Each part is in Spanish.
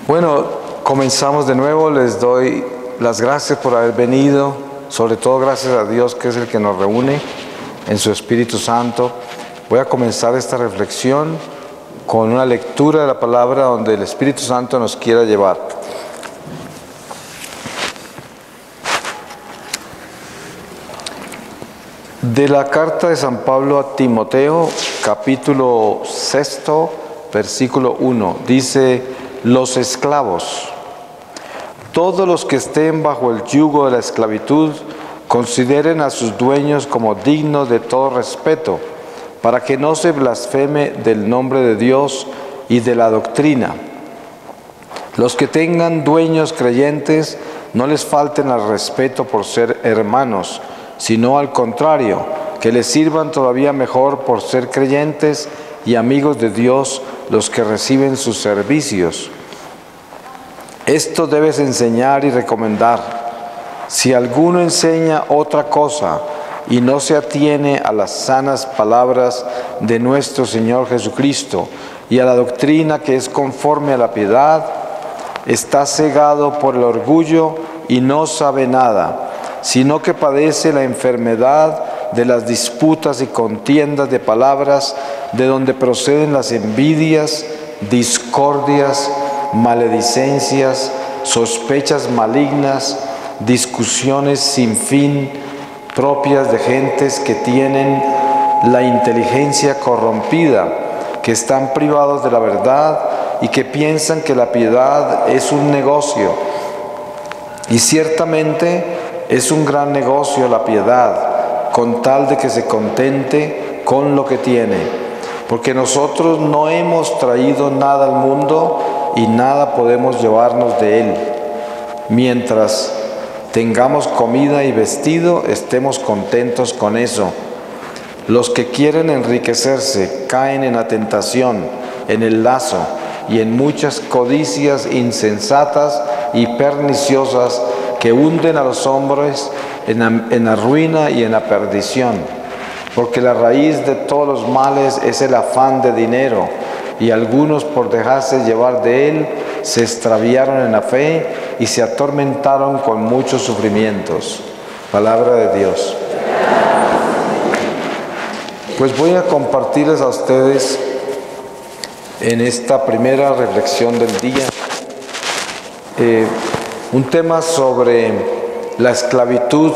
Bueno, comenzamos de nuevo. Les doy las gracias por haber venido. Sobre todo gracias a Dios, que es el que nos reúne en su Espíritu Santo. Voy a comenzar esta reflexión con una lectura de la palabra donde el Espíritu Santo nos quiera llevar. De la carta de San Pablo a Timoteo, capítulo 6, versículo 1, dice: los esclavos, todos los que estén bajo el yugo de la esclavitud, consideren a sus dueños como dignos de todo respeto, para que no se blasfeme del nombre de Dios y de la doctrina. Los que tengan dueños creyentes, no les falten al respeto por ser hermanos, sino al contrario, que les sirvan todavía mejor por ser creyentes y amigos de Dios los que reciben sus servicios. Esto debes enseñar y recomendar. Si alguno enseña otra cosa y no se atiene a las sanas palabras de nuestro Señor Jesucristo y a la doctrina que es conforme a la piedad, está cegado por el orgullo y no sabe nada, sino que padece la enfermedad de las disputas y contiendas de palabras, de donde proceden las envidias, discordias, maledicencias, sospechas malignas, discusiones sin fin, propias de gentes que tienen la inteligencia corrompida, que están privados de la verdad y que piensan que la piedad es un negocio. Y ciertamente es un gran negocio la piedad, con tal de que se contente con lo que tiene. Porque nosotros no hemos traído nada al mundo y nada podemos llevarnos de él. Mientras tengamos comida y vestido, estemos contentos con eso. Los que quieren enriquecerse caen en la tentación, en el lazo y en muchas codicias insensatas y perniciosas que hunden a los hombres en la ruina y en la perdición. Porque la raíz de todos los males es el afán de dinero, y algunos, por dejarse llevar de él, se extraviaron en la fe y se atormentaron con muchos sufrimientos. Palabra de Dios. Pues voy a compartirles a ustedes en esta primera reflexión del día un tema sobre la esclavitud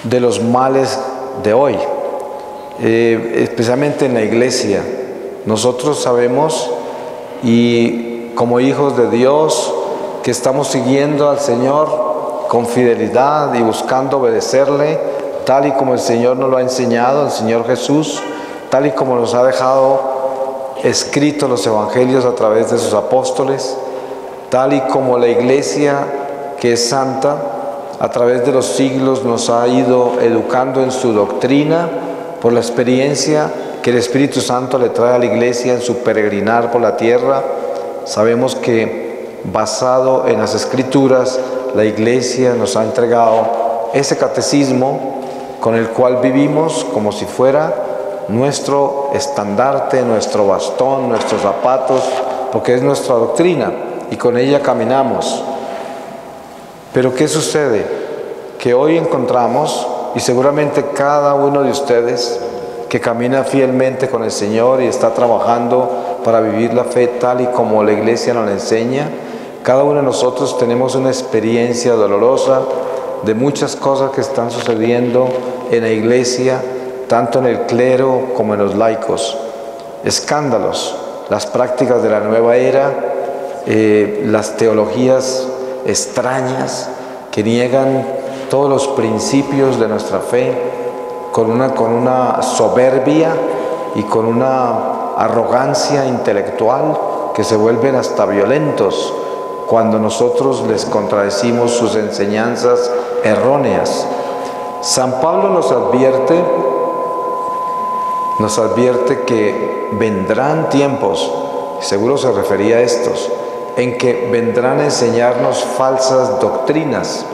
de los males de hoy, especialmente en la iglesia. Nosotros sabemos, y como hijos de Dios, que estamos siguiendo al Señor con fidelidad y buscando obedecerle, tal y como el Señor nos lo ha enseñado, el Señor Jesús, tal y como nos ha dejado escritos los evangelios a través de sus apóstoles, tal y como la iglesia, que es santa, a través de los siglos nos ha ido educando en su doctrina por la experiencia que el Espíritu Santo le trae a la iglesia en su peregrinar por la tierra. Sabemos que, basado en las Escrituras, la iglesia nos ha entregado ese catecismo con el cual vivimos como si fuera nuestro estandarte, nuestro bastón, nuestros zapatos, porque es nuestra doctrina y con ella caminamos. Pero ¿qué sucede? Que hoy encontramos, y seguramente cada uno de ustedes que camina fielmente con el Señor y está trabajando para vivir la fe tal y como la iglesia nos la enseña, cada uno de nosotros tenemos una experiencia dolorosa de muchas cosas que están sucediendo en la iglesia, tanto en el clero como en los laicos. Escándalos, las prácticas de la nueva era, las teologías extrañas que niegan todos los principios de nuestra fe, con una soberbia y con una arrogancia intelectual que se vuelven hasta violentos cuando nosotros les contradecimos sus enseñanzas erróneas. San Pablo nos advierte que vendrán tiempos, seguro se refería a estos, en que vendrán a enseñarnos falsas doctrinas.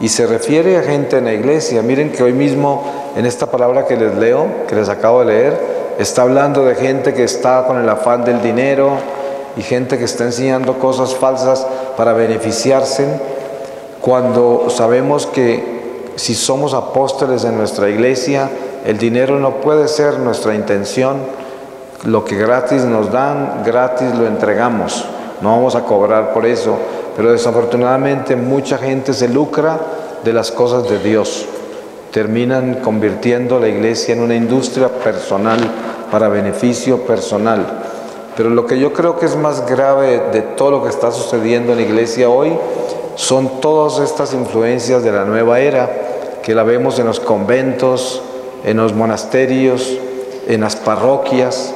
Y se refiere a gente en la iglesia. Miren que hoy mismo, en esta palabra que les leo, que les acabo de leer, está hablando de gente que está con el afán del dinero, y gente que está enseñando cosas falsas para beneficiarse, cuando sabemos que si somos apóstoles en nuestra iglesia, el dinero no puede ser nuestra intención. Lo que gratis nos dan, gratis lo entregamos. No vamos a cobrar por eso, pero desafortunadamente mucha gente se lucra de las cosas de Dios. Terminan convirtiendo la iglesia en una industria personal para beneficio personal. Pero lo que yo creo que es más grave de todo lo que está sucediendo en la iglesia hoy son todas estas influencias de la nueva era, que la vemos en los conventos, en los monasterios, en las parroquias,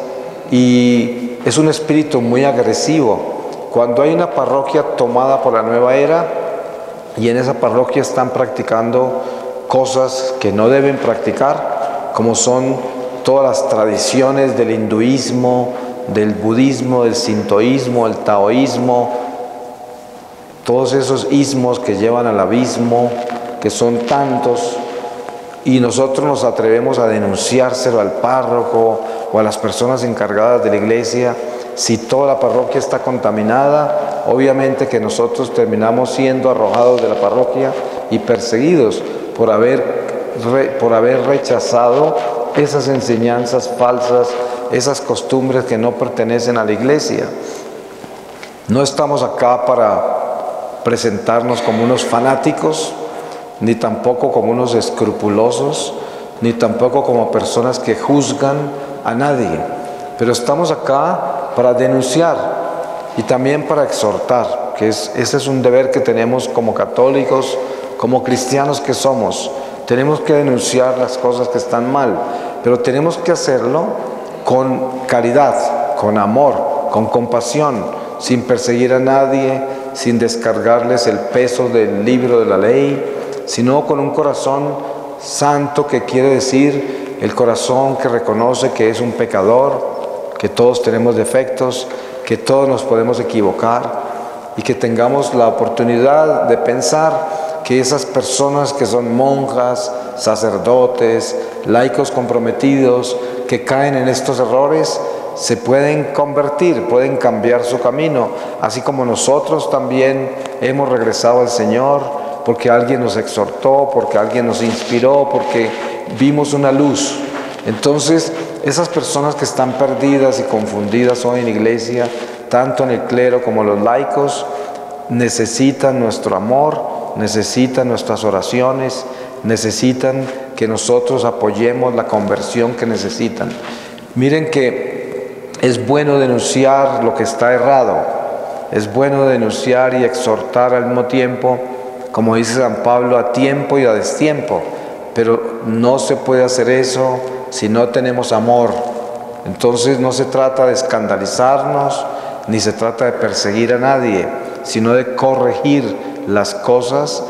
y es un espíritu muy agresivo. Cuando hay una parroquia tomada por la nueva era y en esa parroquia están practicando cosas que no deben practicar, como son todas las tradiciones del hinduismo, del budismo, del sintoísmo, el taoísmo, todos esos ismos que llevan al abismo, que son tantos, y nosotros nos atrevemos a denunciárselo al párroco o a las personas encargadas de la iglesia. Si toda la parroquia está contaminada, obviamente que nosotros terminamos siendo arrojados de la parroquia y perseguidos por haber rechazado esas enseñanzas falsas, esas costumbres que no pertenecen a la iglesia. No estamos acá para presentarnos como unos fanáticos, ni tampoco como unos escrupulosos, ni tampoco como personas que juzgan a nadie, pero estamos acá para denunciar y también para exhortar, que ese es un deber que tenemos como católicos, como cristianos que somos. Tenemos que denunciar las cosas que están mal, pero tenemos que hacerlo con caridad, con amor, con compasión, sin perseguir a nadie, sin descargarles el peso del libro de la ley, sino con un corazón santo, que quiere decir el corazón que reconoce que es un pecador, que todos tenemos defectos, que todos nos podemos equivocar, y que tengamos la oportunidad de pensar que esas personas que son monjas, sacerdotes, laicos comprometidos, que caen en estos errores, se pueden convertir, pueden cambiar su camino, así como nosotros también hemos regresado al Señor, porque alguien nos exhortó, porque alguien nos inspiró, porque vimos una luz. Entonces, esas personas que están perdidas y confundidas hoy en la iglesia, tanto en el clero como los laicos, necesitan nuestro amor, necesitan nuestras oraciones, necesitan que nosotros apoyemos la conversión que necesitan. Miren que es bueno denunciar lo que está errado, es bueno denunciar y exhortar al mismo tiempo, como dice San Pablo, a tiempo y a destiempo, pero no se puede hacer eso si no tenemos amor. Entonces no se trata de escandalizarnos, ni se trata de perseguir a nadie, sino de corregir las cosas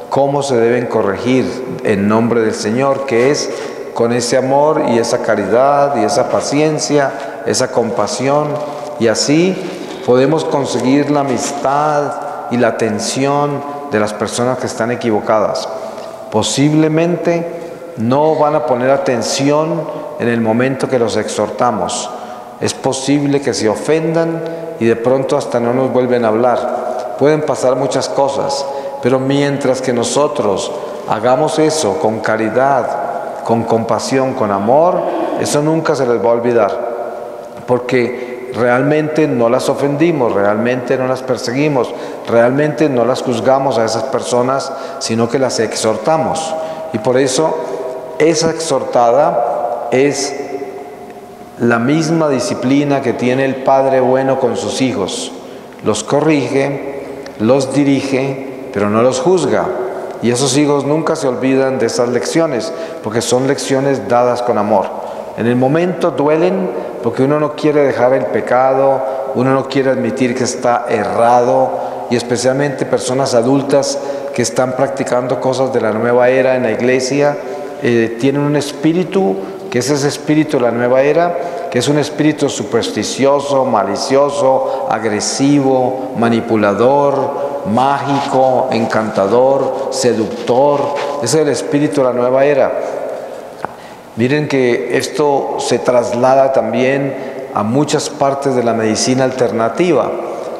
como se deben corregir en nombre del Señor, que es con ese amor y esa caridad y esa paciencia, esa compasión, y así podemos conseguir la amistad y la atención de las personas que están equivocadas. Posiblemente no van a poner atención en el momento que los exhortamos. Es posible que se ofendan y de pronto hasta no nos vuelven a hablar. Pueden pasar muchas cosas, pero mientras que nosotros hagamos eso con caridad, con compasión, con amor, eso nunca se les va a olvidar, porque realmente no las ofendimos, realmente no las perseguimos, realmente no las juzgamos a esas personas, sino que las exhortamos. Y por eso esa exhortada es la misma disciplina que tiene el Padre bueno con sus hijos. Los corrige, los dirige, pero no los juzga. Y esos hijos nunca se olvidan de esas lecciones, porque son lecciones dadas con amor. En el momento duelen, porque uno no quiere dejar el pecado, uno no quiere admitir que está errado, y especialmente personas adultas que están practicando cosas de la nueva era en la iglesia, tienen un espíritu, que es ese espíritu de la nueva era, que es un espíritu supersticioso, malicioso, agresivo, manipulador, mágico, encantador, seductor. Ese es el espíritu de la nueva era. Miren que esto se traslada también a muchas partes de la medicina alternativa.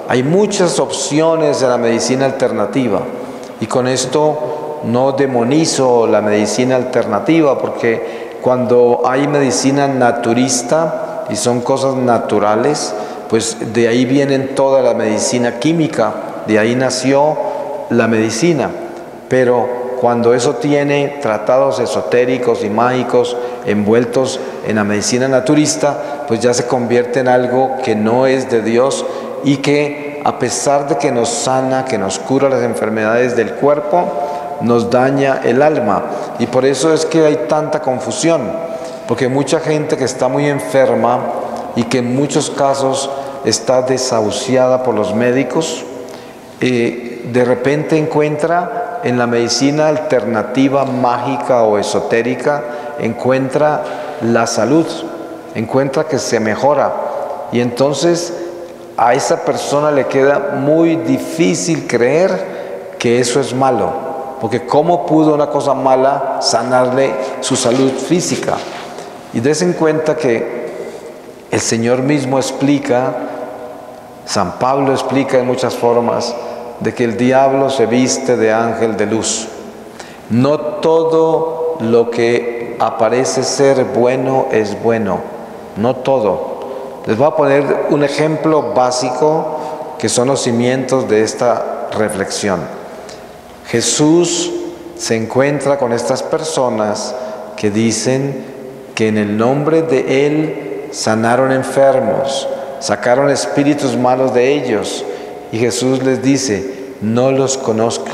Hay muchas opciones de la medicina alternativa, y con esto no demonizo la medicina alternativa, porque cuando hay medicina naturista y son cosas naturales, pues de ahí vienen toda la medicina química, de ahí nació la medicina. Pero cuando eso tiene tratados esotéricos y mágicos envueltos en la medicina naturista, pues ya se convierte en algo que no es de Dios, y que a pesar de que nos sana, que nos cura las enfermedades del cuerpo, nos daña el alma. Y por eso es que hay tanta confusión, porque mucha gente que está muy enferma y que en muchos casos está desahuciada por los médicos, de repente encuentra en la medicina alternativa, mágica o esotérica, encuentra la salud, encuentra que se mejora, y entonces a esa persona le queda muy difícil creer que eso es malo, porque ¿cómo pudo una cosa mala sanarle su salud física? Y des en cuenta que el Señor mismo explica, San Pablo explica en muchas formas, de que el diablo se viste de ángel de luz. No todo lo que aparece ser bueno es bueno, no todo. Les voy a poner un ejemplo básico que son los cimientos de esta reflexión. Jesús se encuentra con estas personas que dicen que en el nombre de Él sanaron enfermos, sacaron espíritus malos de ellos, y Jesús les dice: no los conozco,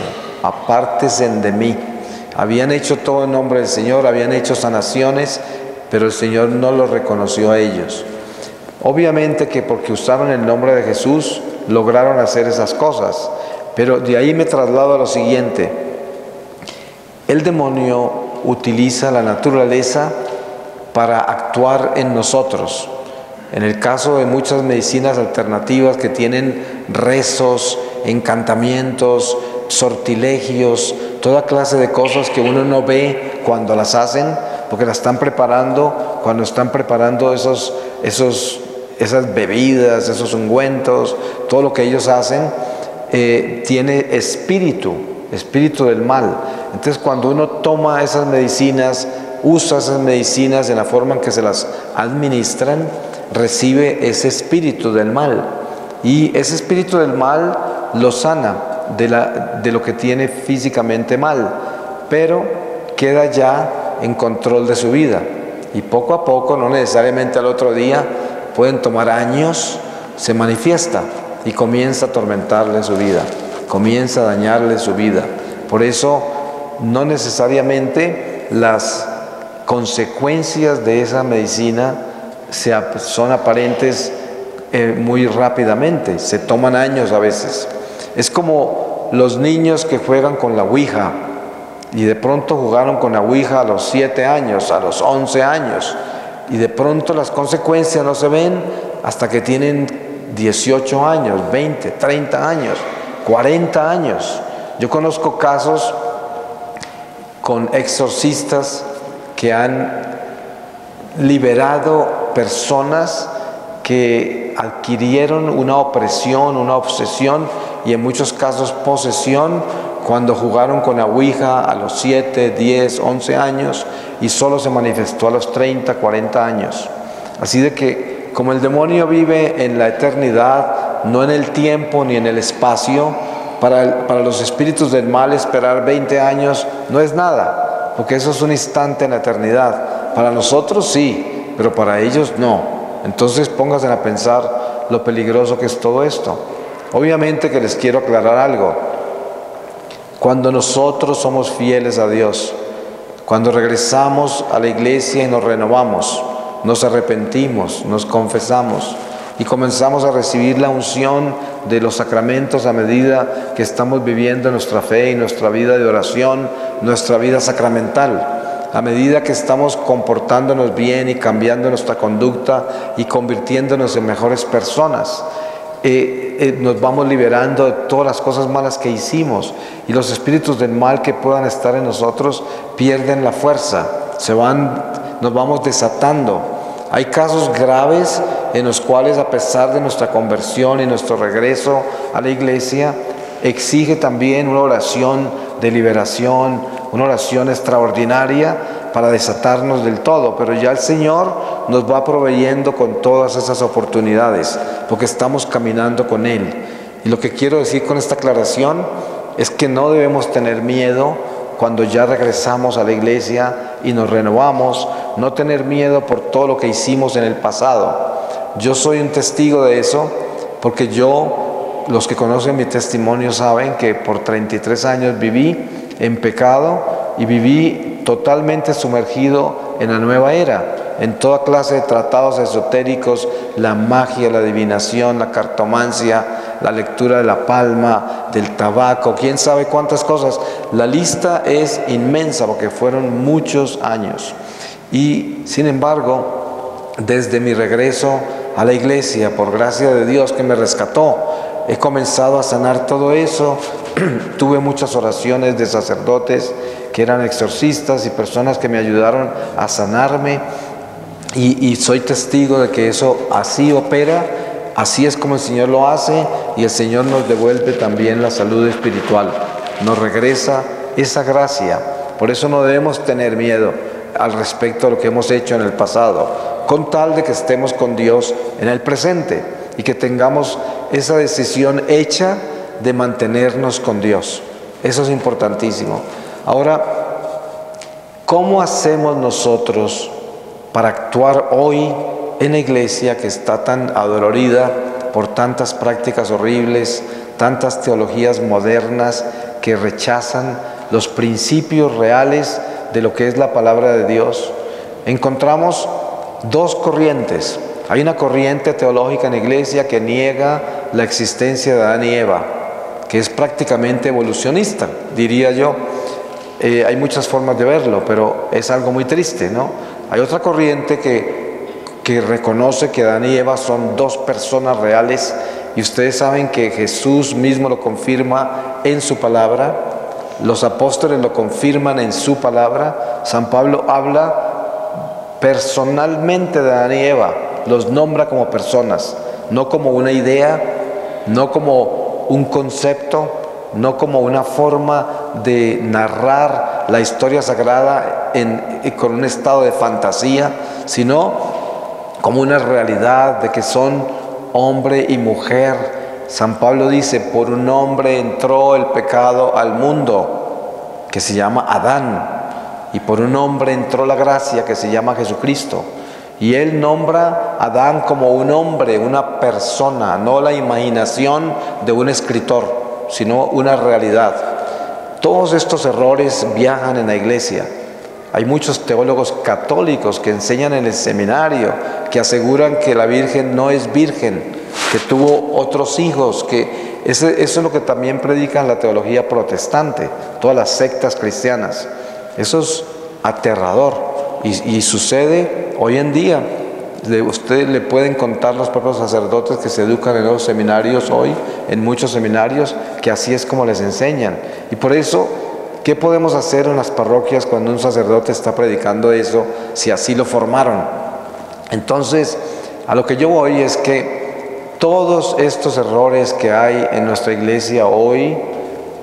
apártense de mí. Habían hecho todo en nombre del Señor, habían hecho sanaciones, pero el Señor no los reconoció a ellos. Obviamente que porque usaron el nombre de Jesús lograron hacer esas cosas, pero de ahí me traslado a lo siguiente. El demonio utiliza la naturaleza para actuar en nosotros. En el caso de muchas medicinas alternativas que tienen rezos, encantamientos, sortilegios, toda clase de cosas que uno no ve cuando las hacen, porque las están preparando, cuando están preparando esas bebidas, esos ungüentos, todo lo que ellos hacen, tiene espíritu del mal. Entonces cuando uno toma esas medicinas, usa esas medicinas en la forma en que se las administran, recibe ese espíritu del mal, y ese espíritu del mal lo sana de lo que tiene físicamente mal, pero queda ya en control de su vida, y poco a poco, no necesariamente al otro día, pueden tomar años, se manifiesta y comienza a atormentarle su vida, comienza a dañarle su vida. Por eso no necesariamente las consecuencias de esa medicina son aparentes muy rápidamente, se toman años a veces. Es como los niños que juegan con la ouija, y de pronto jugaron con la ouija a los 7 años, a los 11 años, y de pronto las consecuencias no se ven hasta que tienen 18 años, 20, 30 años, 40 años. Yo conozco casos con exorcistas que han liberado personas que adquirieron una opresión, una obsesión, y en muchos casos posesión, cuando jugaron con la ouija a los 7, 10, 11 años, y solo se manifestó a los 30, 40 años. Así de que, como el demonio vive en la eternidad, no en el tiempo ni en el espacio, para los espíritus del mal esperar 20 años no es nada, porque eso es un instante en la eternidad. Para nosotros sí, pero para ellos no. Entonces pónganse a pensar lo peligroso que es todo esto. Obviamente que les quiero aclarar algo. Cuando nosotros somos fieles a Dios, cuando regresamos a la iglesia y nos renovamos, nos arrepentimos, nos confesamos y comenzamos a recibir la unción de los sacramentos a medida que estamos viviendo nuestra fe y nuestra vida de oración, nuestra vida sacramental, a medida que estamos comportándonos bien y cambiando nuestra conducta y convirtiéndonos en mejores personas, nos vamos liberando de todas las cosas malas que hicimos, y los espíritus del mal que puedan estar en nosotros pierden la fuerza, nos vamos desatando. Hay casos graves en los cuales, a pesar de nuestra conversión y nuestro regreso a la iglesia, exige también una oración de liberación, una oración extraordinaria para desatarnos del todo. Pero ya el Señor nos va proveyendo con todas esas oportunidades, porque estamos caminando con Él. Y lo que quiero decir con esta aclaración es que no debemos tener miedo cuando ya regresamos a la iglesia y nos renovamos, no tener miedo por todo lo que hicimos en el pasado. Yo soy un testigo de eso, porque los que conocen mi testimonio saben que por 33 años viví en pecado y viví totalmente sumergido en la nueva era, en toda clase de tratados esotéricos, la magia, la adivinación, la cartomancia, la lectura de la palma, del tabaco, quién sabe cuántas cosas. La lista es inmensa porque fueron muchos años. Y sin embargo, desde mi regreso a la iglesia, por gracia de Dios que me rescató, he comenzado a sanar todo eso. Tuve muchas oraciones de sacerdotes que eran exorcistas y personas que me ayudaron a sanarme, y soy testigo de que eso así opera, así es como el Señor lo hace, y el Señor nos devuelve también la salud espiritual, nos regresa esa gracia. Por eso no debemos tener miedo al respecto de lo que hemos hecho en el pasado, con tal de que estemos con Dios en el presente y que tengamos esa decisión hecha de mantenernos con Dios. Eso es importantísimo. Ahora, ¿cómo hacemos nosotros para actuar hoy en la iglesia que está tan adolorida por tantas prácticas horribles, tantas teologías modernas que rechazan los principios reales de lo que es la palabra de Dios? Encontramos dos corrientes. Hay una corriente teológica en la iglesia que niega la existencia de Adán y Eva, que es prácticamente evolucionista, diría yo. Hay muchas formas de verlo, pero es algo muy triste, ¿no? Hay otra corriente que reconoce que Adán y Eva son dos personas reales, y ustedes saben que Jesús mismo lo confirma en su palabra, los apóstoles lo confirman en su palabra. San Pablo habla personalmente de Adán y Eva, los nombra como personas, no como una idea, no como un concepto, no como una forma de narrar la historia sagrada con un estado de fantasía, sino como una realidad de que son hombre y mujer. San Pablo dice, por un hombre entró el pecado al mundo, que se llama Adán, y por un hombre entró la gracia, que se llama Jesucristo. Y él nombra a Adán como un hombre, una persona, no la imaginación de un escritor, sino una realidad. Todos estos errores viajan en la iglesia. Hay muchos teólogos católicos que enseñan en el seminario, que aseguran que la Virgen no es virgen, que tuvo otros hijos, que eso es lo que también predican la teología protestante, todas las sectas cristianas. Eso es aterrador y sucede hoy en día. Ustedes le pueden contar los propios sacerdotes que se educan en los seminarios hoy, en muchos seminarios, que así es como les enseñan. Y por eso, ¿qué podemos hacer en las parroquias cuando un sacerdote está predicando eso, si así lo formaron? Entonces, a lo que yo voy es que todos estos errores que hay en nuestra iglesia hoy,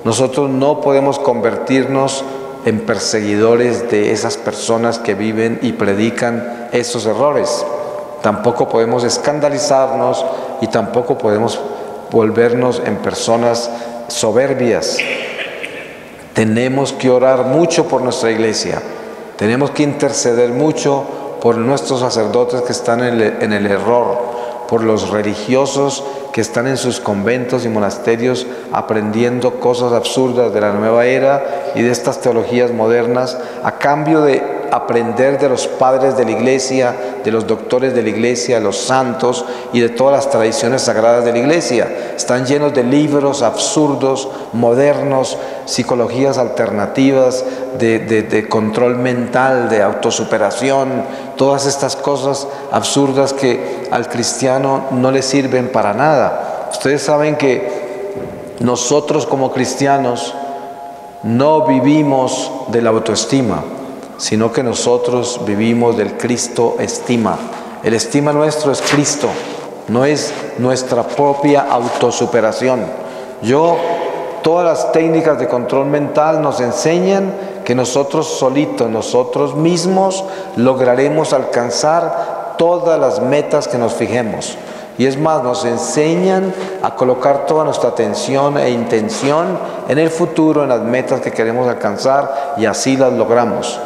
nosotros no podemos convertirnos en perseguidores de esas personas que viven y predican esos errores. Tampoco podemos escandalizarnos y tampoco podemos volvernos en personas soberbias. Tenemos que orar mucho por nuestra iglesia, tenemos que interceder mucho por nuestros sacerdotes que están en el error, por los religiosos que están en sus conventos y monasterios aprendiendo cosas absurdas de la nueva era y de estas teologías modernas, a cambio de aprender de los padres de la iglesia, de los doctores de la iglesia, los santos y de todas las tradiciones sagradas de la iglesia. Están llenos de libros absurdos, modernos, psicologías alternativas, de control mental, de autosuperación, todas estas cosas absurdas que al cristiano no le sirven para nada. Ustedes saben que nosotros como cristianos no vivimos de la autoestima, sino que nosotros vivimos del Cristo estima. El estima nuestro es Cristo, no es nuestra propia autosuperación. Todas las técnicas de control mental nos enseñan que nosotros solitos, nosotros mismos, lograremos alcanzar todas las metas que nos fijemos. Y es más, nos enseñan a colocar toda nuestra atención e intención en el futuro, en las metas que queremos alcanzar, y así las logramos,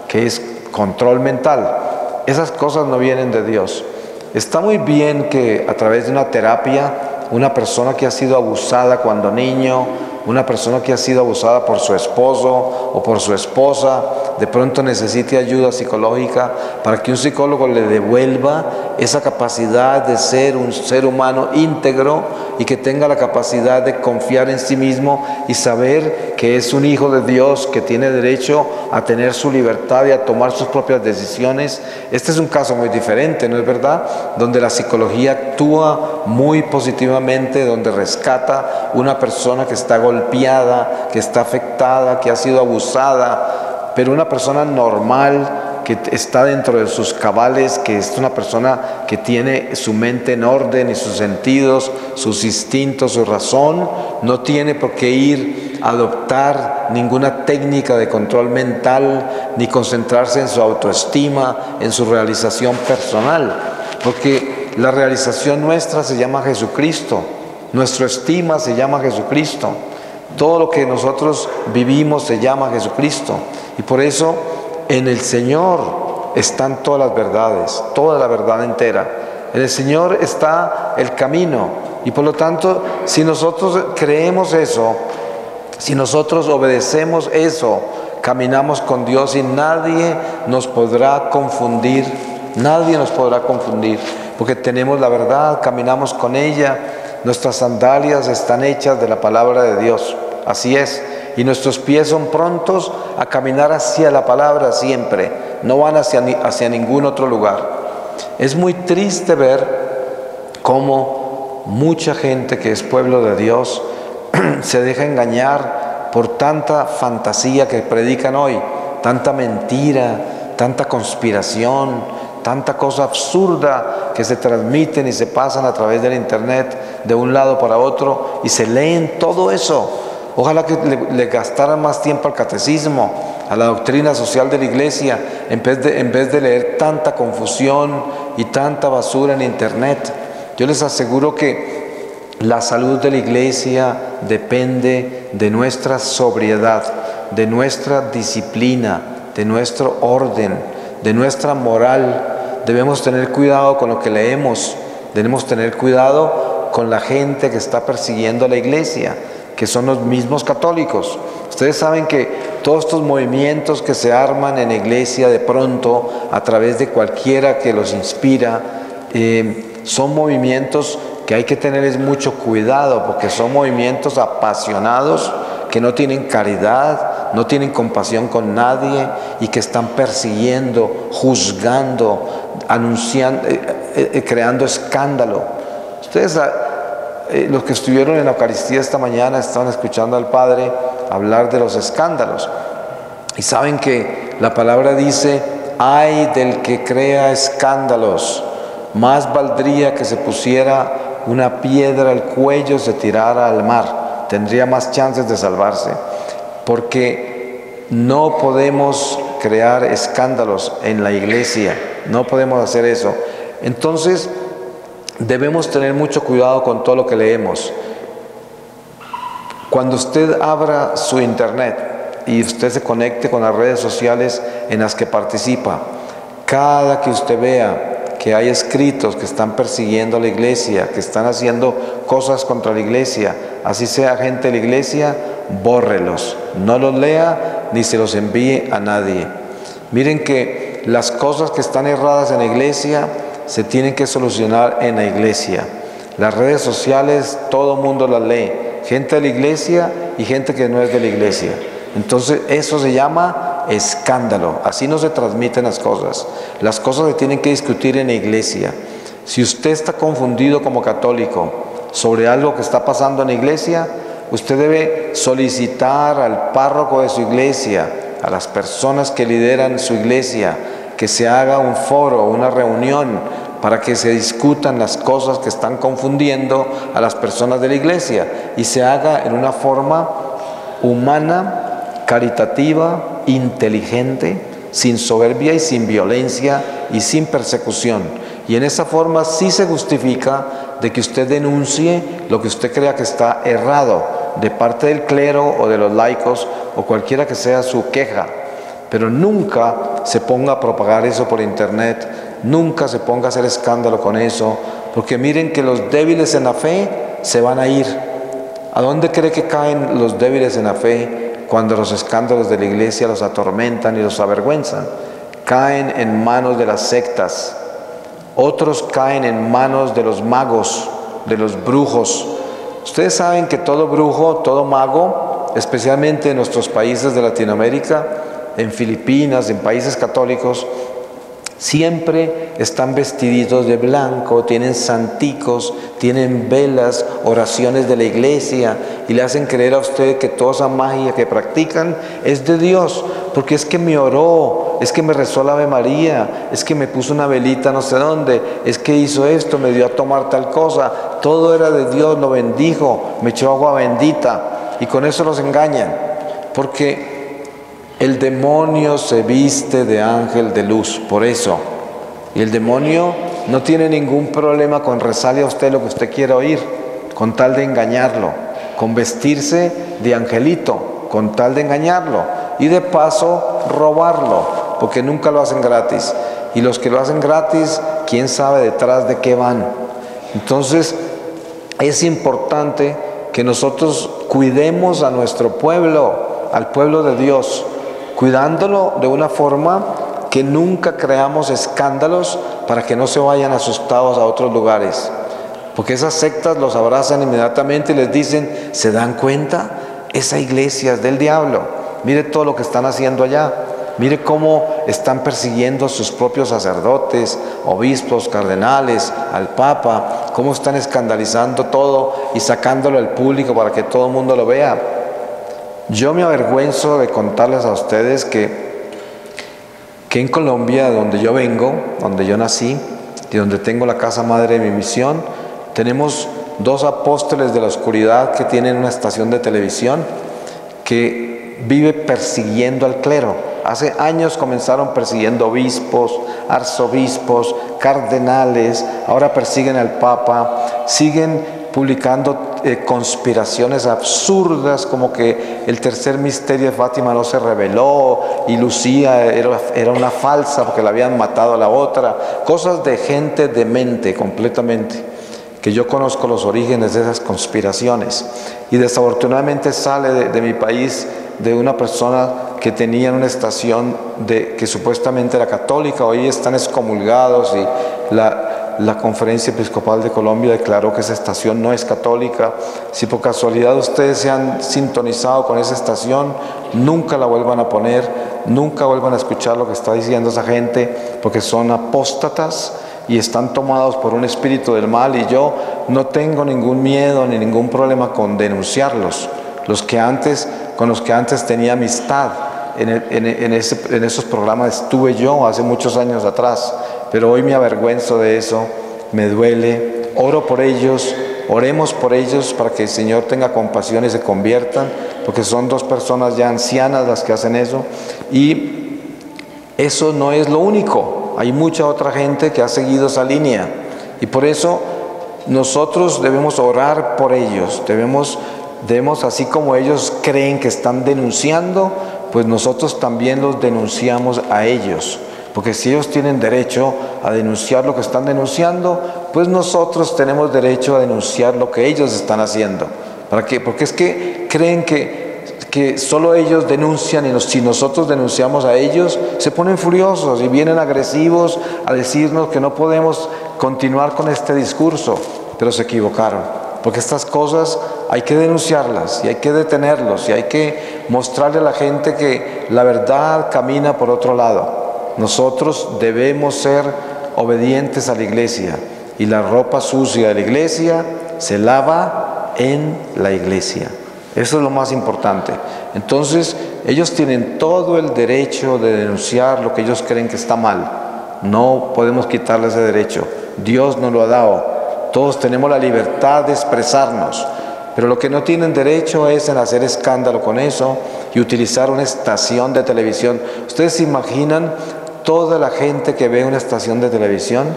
que es control mental. Esas cosas no vienen de Dios. Está muy bien que a través de una terapia, una persona que ha sido abusada cuando niño, una persona que ha sido abusada por su esposo o por su esposa, de pronto necesite ayuda psicológica para que un psicólogo le devuelva esa capacidad de ser un ser humano íntegro y que tenga la capacidad de confiar en sí mismo y saber que es un hijo de Dios, que tiene derecho a tener su libertad y a tomar sus propias decisiones. Este es un caso muy diferente, ¿no es verdad? Donde la psicología actúa muy positivamente, donde rescata una persona que está golpeada, que está afectada, que ha sido abusada, pero una persona normal que está dentro de sus cabales, que es una persona que tiene su mente en orden y sus sentidos, sus instintos, su razón, no tiene por qué ir a adoptar ninguna técnica de control mental, ni concentrarse en su autoestima, en su realización personal, porque la realización nuestra se llama Jesucristo, nuestra estima se llama Jesucristo, todo lo que nosotros vivimos se llama Jesucristo, y por eso en el Señor están todas las verdades, toda la verdad entera. En el Señor está el camino, y por lo tanto, si nosotros creemos eso, si nosotros obedecemos eso, caminamos con Dios y nadie nos podrá confundir, porque tenemos la verdad, caminamos con ella, nuestras sandalias están hechas de la palabra de Dios, así es. Y nuestros pies son prontos a caminar hacia la palabra siempre, no van hacia ningún otro lugar. Es muy triste ver cómo mucha gente que es pueblo de Dios se deja engañar por tanta fantasía que predican hoy, tanta mentira, tanta conspiración, tanta cosa absurda que se transmiten y se pasan a través del internet de un lado para otro y se leen todo eso. Ojalá que le gastaran más tiempo al catecismo, a la doctrina social de la iglesia, en vez de leer tanta confusión y tanta basura en internet. Yo les aseguro que la salud de la iglesia depende de nuestra sobriedad, de nuestra disciplina, de nuestro orden, de nuestra moral. Debemos tener cuidado con lo que leemos, debemos tener cuidado con la gente que está persiguiendo a la iglesia, que son los mismos católicos. Ustedes saben que todos estos movimientos que se arman en la iglesia de pronto a través de cualquiera que los inspira, son movimientos que hay que tenerles mucho cuidado, porque son movimientos apasionados que no tienen caridad, no tienen compasión con nadie y que están persiguiendo, juzgando, anunciando, creando escándalo. Ustedes los que estuvieron en la Eucaristía esta mañana estaban escuchando al Padre hablar de los escándalos y saben que la palabra dice: ay del que crea escándalos, más valdría que se pusiera una piedra al cuello y se tirara al mar, tendría más chances de salvarse, porque no podemos crear escándalos en la iglesia, no podemos hacer eso. Entonces debemos tener mucho cuidado con todo lo que leemos. Cuando usted abra su internet y usted se conecte con las redes sociales en las que participa, cada que usted vea que hay escritos que están persiguiendo a la iglesia, que están haciendo cosas contra la iglesia, así sea gente de la iglesia, bórrelos, no los lea ni se los envíe a nadie. Miren que las cosas que están erradas en la iglesia se tienen que solucionar en la iglesia. Las redes sociales, todo el mundo las lee, gente de la iglesia y gente que no es de la iglesia. Entonces eso se llama escándalo, así no se transmiten las cosas. Las cosas se tienen que discutir en la iglesia. Si usted está confundido como católico sobre algo que está pasando en la iglesia, usted debe solicitar al párroco de su iglesia, a las personas que lideran su iglesia, que se haga un foro, una reunión para que se discutan las cosas que están confundiendo a las personas de la iglesia y se haga en una forma humana, caritativa, inteligente, sin soberbia y sin violencia y sin persecución. Y en esa forma sí se justifica de que usted denuncie lo que usted crea que está errado de parte del clero o de los laicos o cualquiera que sea su queja. Pero nunca se ponga a propagar eso por internet, nunca se ponga a hacer escándalo con eso, porque miren que los débiles en la fe se van a ir. ¿A dónde cree que caen los débiles en la fe cuando los escándalos de la iglesia los atormentan y los avergüenzan? Caen en manos de las sectas. Otros caen en manos de los magos, de los brujos. Ustedes saben que todo brujo, todo mago, especialmente en nuestros países de Latinoamérica, en Filipinas, en países católicos, siempre están vestiditos de blanco, tienen santicos, tienen velas, oraciones de la iglesia y le hacen creer a usted que toda esa magia que practican es de Dios, porque es que me oró, es que me rezó la Ave María, es que me puso una velita no sé dónde, es que hizo esto, me dio a tomar tal cosa, todo era de Dios, lo bendijo, me echó agua bendita y con eso los engañan, porque el demonio se viste de ángel de luz, por eso. Y el demonio no tiene ningún problema con rezarle a usted lo que usted quiera oír, con tal de engañarlo, con vestirse de angelito, con tal de engañarlo. Y de paso, robarlo, porque nunca lo hacen gratis. Y los que lo hacen gratis, quién sabe detrás de qué van. Entonces, es importante que nosotros cuidemos a nuestro pueblo, al pueblo de Dios, cuidándolo de una forma que nunca creamos escándalos para que no se vayan asustados a otros lugares. Porque esas sectas los abrazan inmediatamente y les dicen, ¿se dan cuenta? Esa iglesia es del diablo. Mire todo lo que están haciendo allá. Mire cómo están persiguiendo a sus propios sacerdotes, obispos, cardenales, al Papa, cómo están escandalizando todo y sacándolo al público para que todo el mundo lo vea. Yo me avergüenzo de contarles a ustedes que en Colombia, donde yo vengo, donde yo nací y donde tengo la casa madre de mi misión, tenemos dos apóstoles de la oscuridad que tienen una estación de televisión que vive persiguiendo al clero. Hace años comenzaron persiguiendo obispos, arzobispos, cardenales, ahora persiguen al Papa, siguen publicando conspiraciones absurdas como que el tercer misterio de Fátima no se reveló y Lucía era una falsa porque la habían matado a la otra, cosas de gente demente completamente, que yo conozco los orígenes de esas conspiraciones y desafortunadamente sale de mi país de una persona que tenía una estación que supuestamente era católica, hoy están excomulgados y la Conferencia Episcopal de Colombia declaró que esa estación no es católica. Si por casualidad ustedes se han sintonizado con esa estación, nunca la vuelvan a poner, nunca vuelvan a escuchar lo que está diciendo esa gente, porque son apóstatas y están tomados por un espíritu del mal, y yo no tengo ningún miedo ni ningún problema con denunciarlos. Con los que antes tenía amistad, en esos programas estuve yo hace muchos años atrás, pero hoy me avergüenzo de eso, me duele, oro por ellos, oremos por ellos para que el Señor tenga compasión y se conviertan, porque son dos personas ya ancianas las que hacen eso, y eso no es lo único, hay mucha otra gente que ha seguido esa línea, y por eso nosotros debemos orar por ellos, debemos, así como ellos creen que están denunciando, pues nosotros también los denunciamos a ellos. Porque si ellos tienen derecho a denunciar lo que están denunciando, pues nosotros tenemos derecho a denunciar lo que ellos están haciendo. ¿Para qué? Porque es que creen que solo ellos denuncian y si nosotros denunciamos a ellos, se ponen furiosos y vienen agresivos a decirnos que no podemos continuar con este discurso. Pero se equivocaron, porque estas cosas hay que denunciarlas y hay que detenerlos y hay que mostrarle a la gente que la verdad camina por otro lado. Nosotros debemos ser obedientes a la iglesia y la ropa sucia de la iglesia se lava en la iglesia. Eso es lo más importante. Entonces, ellos tienen todo el derecho de denunciar lo que ellos creen que está mal. No podemos quitarle ese derecho. Dios nos lo ha dado. Todos tenemos la libertad de expresarnos. Pero lo que no tienen derecho es en hacer escándalo con eso y utilizar una estación de televisión. ¿Ustedes se imaginan toda la gente que ve una estación de televisión?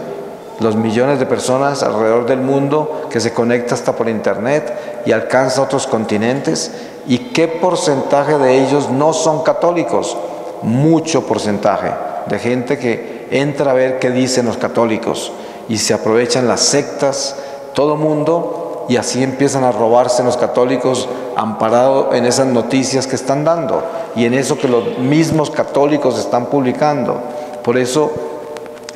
Los millones de personas alrededor del mundo que se conecta hasta por internet y alcanza otros continentes. ¿Y qué porcentaje de ellos no son católicos? Mucho porcentaje de gente que entra a ver qué dicen los católicos y se aprovechan las sectas, todo mundo, y así empiezan a robarse los católicos amparado en esas noticias que están dando y en eso que los mismos católicos están publicando. Por eso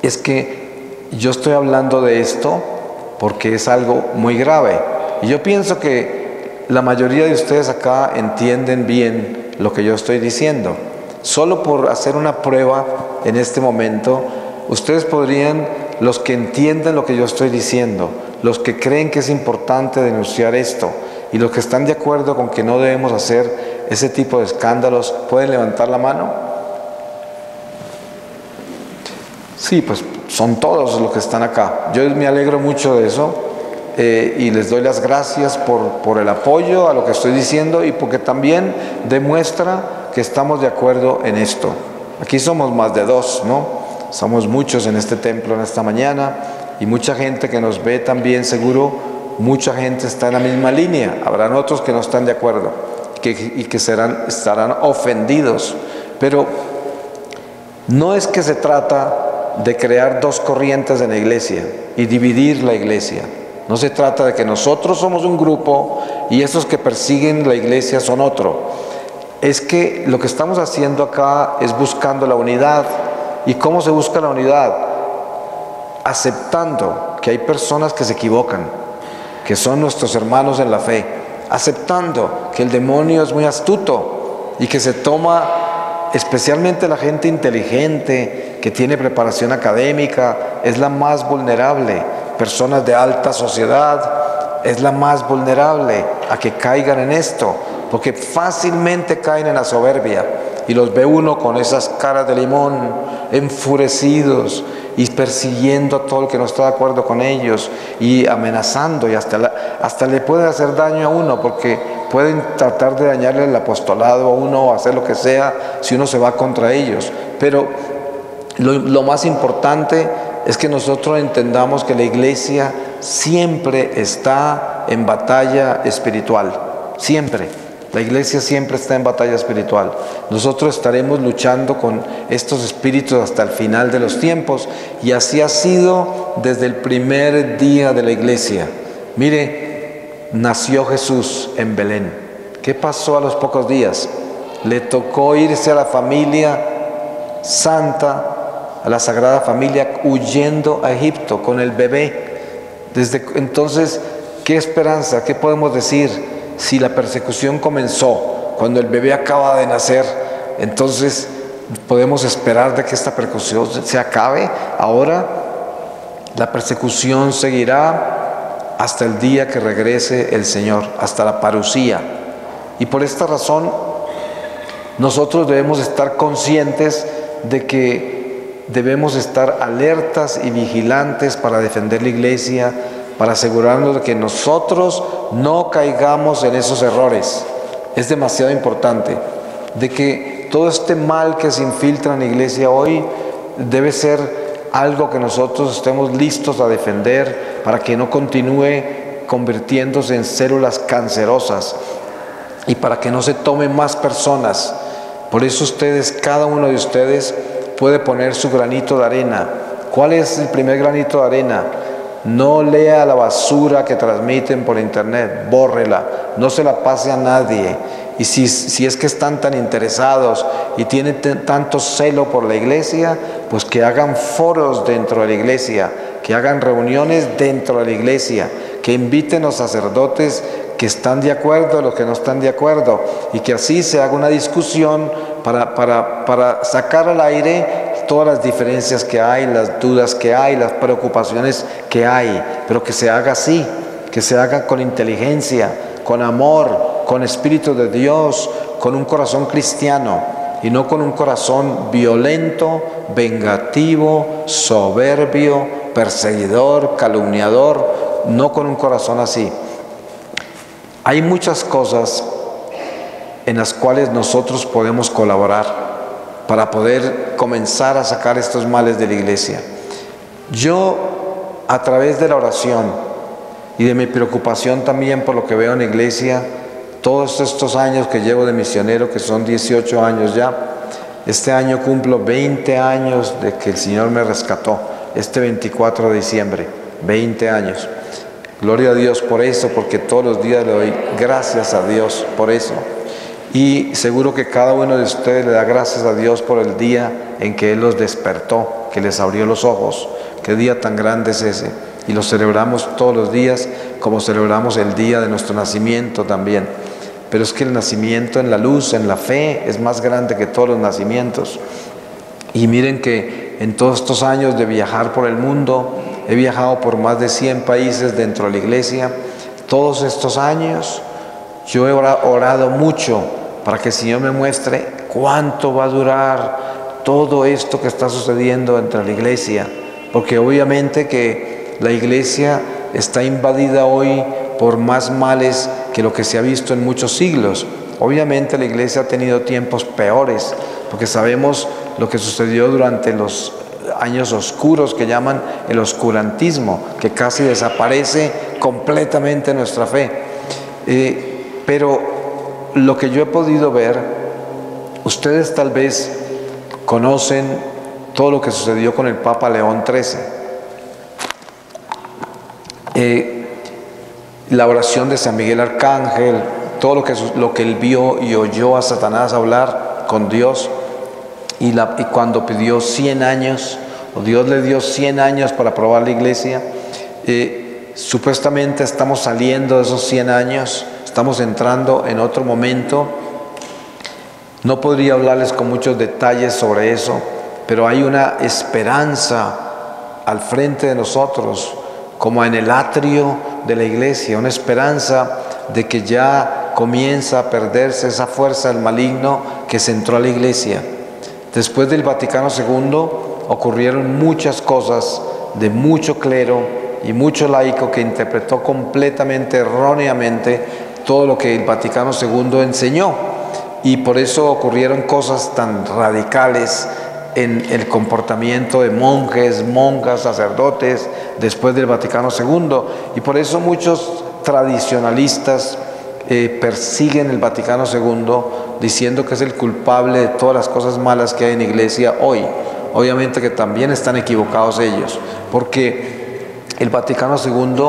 es que yo estoy hablando de esto porque es algo muy grave. Y yo pienso que la mayoría de ustedes acá entienden bien lo que yo estoy diciendo. Solo por hacer una prueba en este momento, ustedes podrían, los que entienden lo que yo estoy diciendo, los que creen que es importante denunciar esto y los que están de acuerdo con que no debemos hacer ese tipo de escándalos, ¿pueden levantar la mano? Sí, pues son todos los que están acá. Yo me alegro mucho de eso y les doy las gracias por el apoyo a lo que estoy diciendo y porque también demuestra que estamos de acuerdo en esto. Aquí somos más de 2, ¿no? Somos muchos en este templo en esta mañana y mucha gente que nos ve también, seguro, mucha gente está en la misma línea. Habrán otros que no están de acuerdo y que estarán ofendidos. Pero no es que se trata de crear dos corrientes en la iglesia y dividir la iglesia. No se trata de que nosotros somos un grupo y esos que persiguen la iglesia son otro. Es que lo que estamos haciendo acá es buscando la unidad. ¿Y cómo se busca la unidad? Aceptando que hay personas que se equivocan, que son nuestros hermanos en la fe, aceptando que el demonio es muy astuto y que se toma, especialmente la gente inteligente, que tiene preparación académica, es la más vulnerable, personas de alta sociedad, es la más vulnerable a que caigan en esto, porque fácilmente caen en la soberbia. Y los ve uno con esas caras de limón, enfurecidos y persiguiendo a todo el que no está de acuerdo con ellos y amenazando y hasta le pueden hacer daño a uno porque pueden tratar de dañarle el apostolado a uno o hacer lo que sea si uno se va contra ellos. Pero lo más importante es que nosotros entendamos que la iglesia siempre está en batalla espiritual, siempre. La iglesia siempre está en batalla espiritual. Nosotros estaremos luchando con estos espíritus hasta el final de los tiempos y así ha sido desde el primer día de la iglesia. Mire, nació Jesús en Belén. ¿Qué pasó a los pocos días? Le tocó irse a la familia santa, a la Sagrada Familia, huyendo a Egipto con el bebé. Desde entonces, ¿qué esperanza? ¿Qué podemos decir? Si la persecución comenzó cuando el bebé acaba de nacer, entonces podemos esperar de que esta persecución se acabe. Ahora la persecución seguirá hasta el día que regrese el Señor, hasta la parusía. Y por esta razón nosotros debemos estar conscientes de que debemos estar alertas y vigilantes para defender la iglesia, para asegurarnos de que nosotros no caigamos en esos errores. Es demasiado importante de que todo este mal que se infiltra en la iglesia hoy debe ser algo que nosotros estemos listos a defender para que no continúe convirtiéndose en células cancerosas y para que no se tomen más personas. Por eso ustedes, cada uno de ustedes puede poner su granito de arena. ¿Cuál es el primer granito de arena? No lea la basura que transmiten por internet, bórrela, no se la pase a nadie. Y si es que están tan interesados y tienen tanto celo por la iglesia, pues que hagan foros dentro de la iglesia, que hagan reuniones dentro de la iglesia, que inviten a los sacerdotes que están de acuerdo, los que no están de acuerdo, y que así se haga una discusión para sacar al aire todas las diferencias que hay, las dudas que hay, las preocupaciones que hay, pero que se haga así, que se haga con inteligencia, con amor, con espíritu de Dios, con un corazón cristiano. y no con un corazón violento, vengativo, soberbio, perseguidor, calumniador, no con un corazón así. Hay muchas cosas en las cuales nosotros podemos colaborar para poder comenzar a sacar estos males de la iglesia. Yo, a través de la oración y de mi preocupación también por lo que veo en la iglesia, todos estos años que llevo de misionero, que son 18 años ya, este año cumplo 20 años de que el Señor me rescató, este 24 de diciembre, 20 años. Gloria a Dios por eso, porque todos los días le doy gracias a Dios por eso. Y seguro que cada uno de ustedes le da gracias a Dios por el día en que Él los despertó, que les abrió los ojos. Qué día tan grande es ese. Y lo celebramos todos los días, como celebramos el día de nuestro nacimiento también. Pero es que el nacimiento en la luz, en la fe, es más grande que todos los nacimientos. Y miren que en todos estos años de viajar por el mundo, he viajado por más de 100 países dentro de la iglesia. Todos estos años yo he orado mucho para que el Señor me muestre cuánto va a durar todo esto que está sucediendo entre la iglesia. Porque obviamente que la iglesia está invadida hoy por más males que lo que se ha visto en muchos siglos. Obviamente la iglesia ha tenido tiempos peores, porque sabemos lo que sucedió durante los años oscuros que llaman el oscurantismo, que casi desaparece completamente nuestra fe. Pero lo que yo he podido ver, ustedes tal vez conocen todo lo que sucedió con el Papa León XIII. La oración de San Miguel Arcángel, todo lo que él vio y oyó a Satanás hablar con Dios, y cuando pidió 100 años, o Dios le dio 100 años para probar la iglesia, supuestamente estamos saliendo de esos 100 años, estamos entrando en otro momento. No podría hablarles con muchos detalles sobre eso, pero hay una esperanza al frente de nosotros, como en el atrio de la iglesia, una esperanza de que ya comienza a perderse esa fuerza del maligno que se entró a la iglesia. Después del Vaticano II ocurrieron muchas cosas de mucho clero y mucho laico que interpretó completamente erróneamente todo lo que el Vaticano II enseñó, y por eso ocurrieron cosas tan radicales en el comportamiento de monjes, monjas, sacerdotes después del Vaticano II, y por eso muchos tradicionalistas persiguen el Vaticano II diciendo que es el culpable de todas las cosas malas que hay en la iglesia hoy. Obviamente que también están equivocados ellos, porque el Vaticano II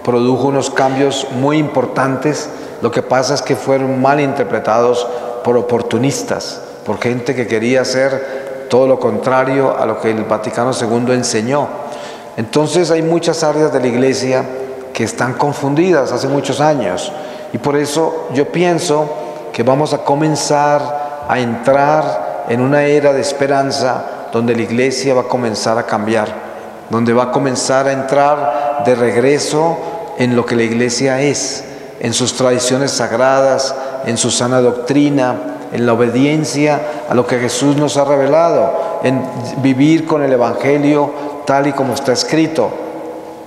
produjo unos cambios muy importantes. Lo que pasa es que fueron mal interpretados por oportunistas, por gente que quería hacer todo lo contrario a lo que el Vaticano II enseñó. Entonces hay muchas áreas de la iglesia que están confundidas hace muchos años, y por eso yo pienso que vamos a comenzar a entrar en una era de esperanza donde la iglesia va a comenzar a cambiar, donde va a comenzar a entrar de regreso en lo que la iglesia es, en sus tradiciones sagradas, en su sana doctrina, en la obediencia a lo que Jesús nos ha revelado, en vivir con el Evangelio tal y como está escrito.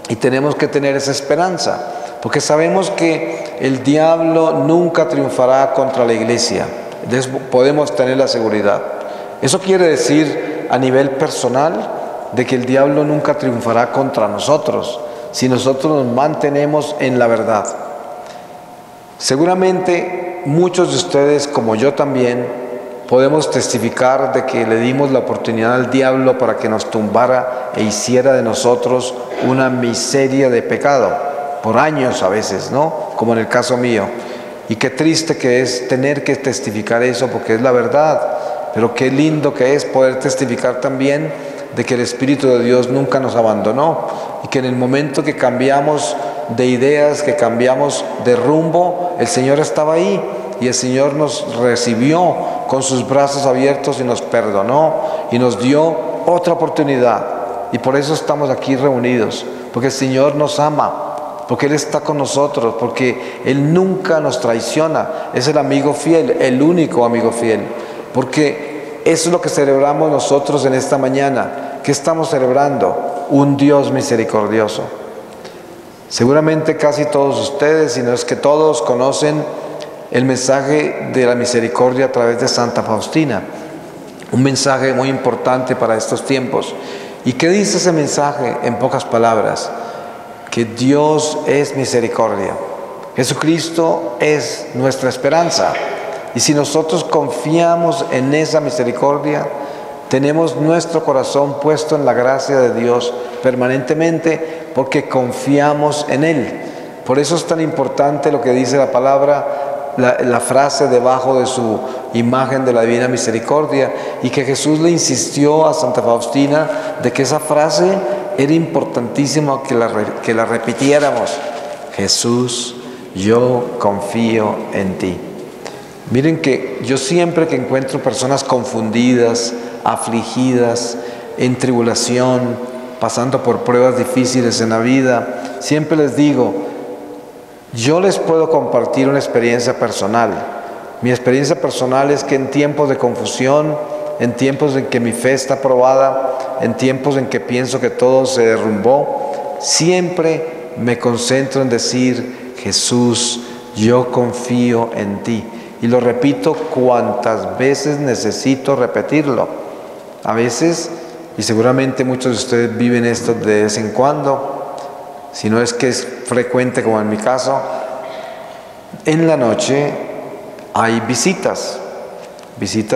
Y tenemos que tener esa esperanza, porque sabemos que el diablo nunca triunfará contra la iglesia. Entonces podemos tener la seguridad. Eso quiere decir a nivel personal de que el diablo nunca triunfará contra nosotros si nosotros nos mantenemos en la verdad. Seguramente muchos de ustedes, como yo también, podemos testificar de que le dimos la oportunidad al diablo para que nos tumbara e hiciera de nosotros una miseria de pecado, por años a veces, ¿no? Como en el caso mío. Y qué triste que es tener que testificar eso, porque es la verdad, pero qué lindo que es poder testificar también de que el Espíritu de Dios nunca nos abandonó, y que en el momento que cambiamos de ideas, que cambiamos de rumbo, el Señor estaba ahí, y el Señor nos recibió con sus brazos abiertos y nos perdonó y nos dio otra oportunidad. Y por eso estamos aquí reunidos, porque el Señor nos ama, porque Él está con nosotros, porque Él nunca nos traiciona. Es el amigo fiel, el único amigo fiel. porque eso es lo que celebramos nosotros en esta mañana. ¿Qué estamos celebrando? Un Dios misericordioso. Seguramente casi todos ustedes, si no es que todos, conocen el mensaje de la misericordia a través de Santa Faustina. Un mensaje muy importante para estos tiempos. ¿Y qué dice ese mensaje en pocas palabras? Que Dios es misericordia. Jesucristo es nuestra esperanza. Y si nosotros confiamos en esa misericordia, tenemos nuestro corazón puesto en la gracia de Dios permanentemente, porque confiamos en Él. Por eso es tan importante lo que dice la palabra, la frase debajo de su imagen de la Divina Misericordia, y que Jesús le insistió a Santa Faustina de que esa frase era importantísima que la repitiéramos. Jesús, yo confío en ti. Miren que yo siempre que encuentro personas confundidas, afligidas, en tribulación, pasando por pruebas difíciles en la vida, siempre les digo, yo les puedo compartir una experiencia personal. Mi experiencia personal es que en tiempos de confusión, en tiempos en que mi fe está probada, en tiempos en que pienso que todo se derrumbó, siempre me concentro en decir, Jesús, yo confío en ti. Y lo repito cuantas veces necesito repetirlo. A veces, y seguramente muchos de ustedes viven esto de vez en cuando, si no es que es frecuente como en mi caso, en la noche hay visitas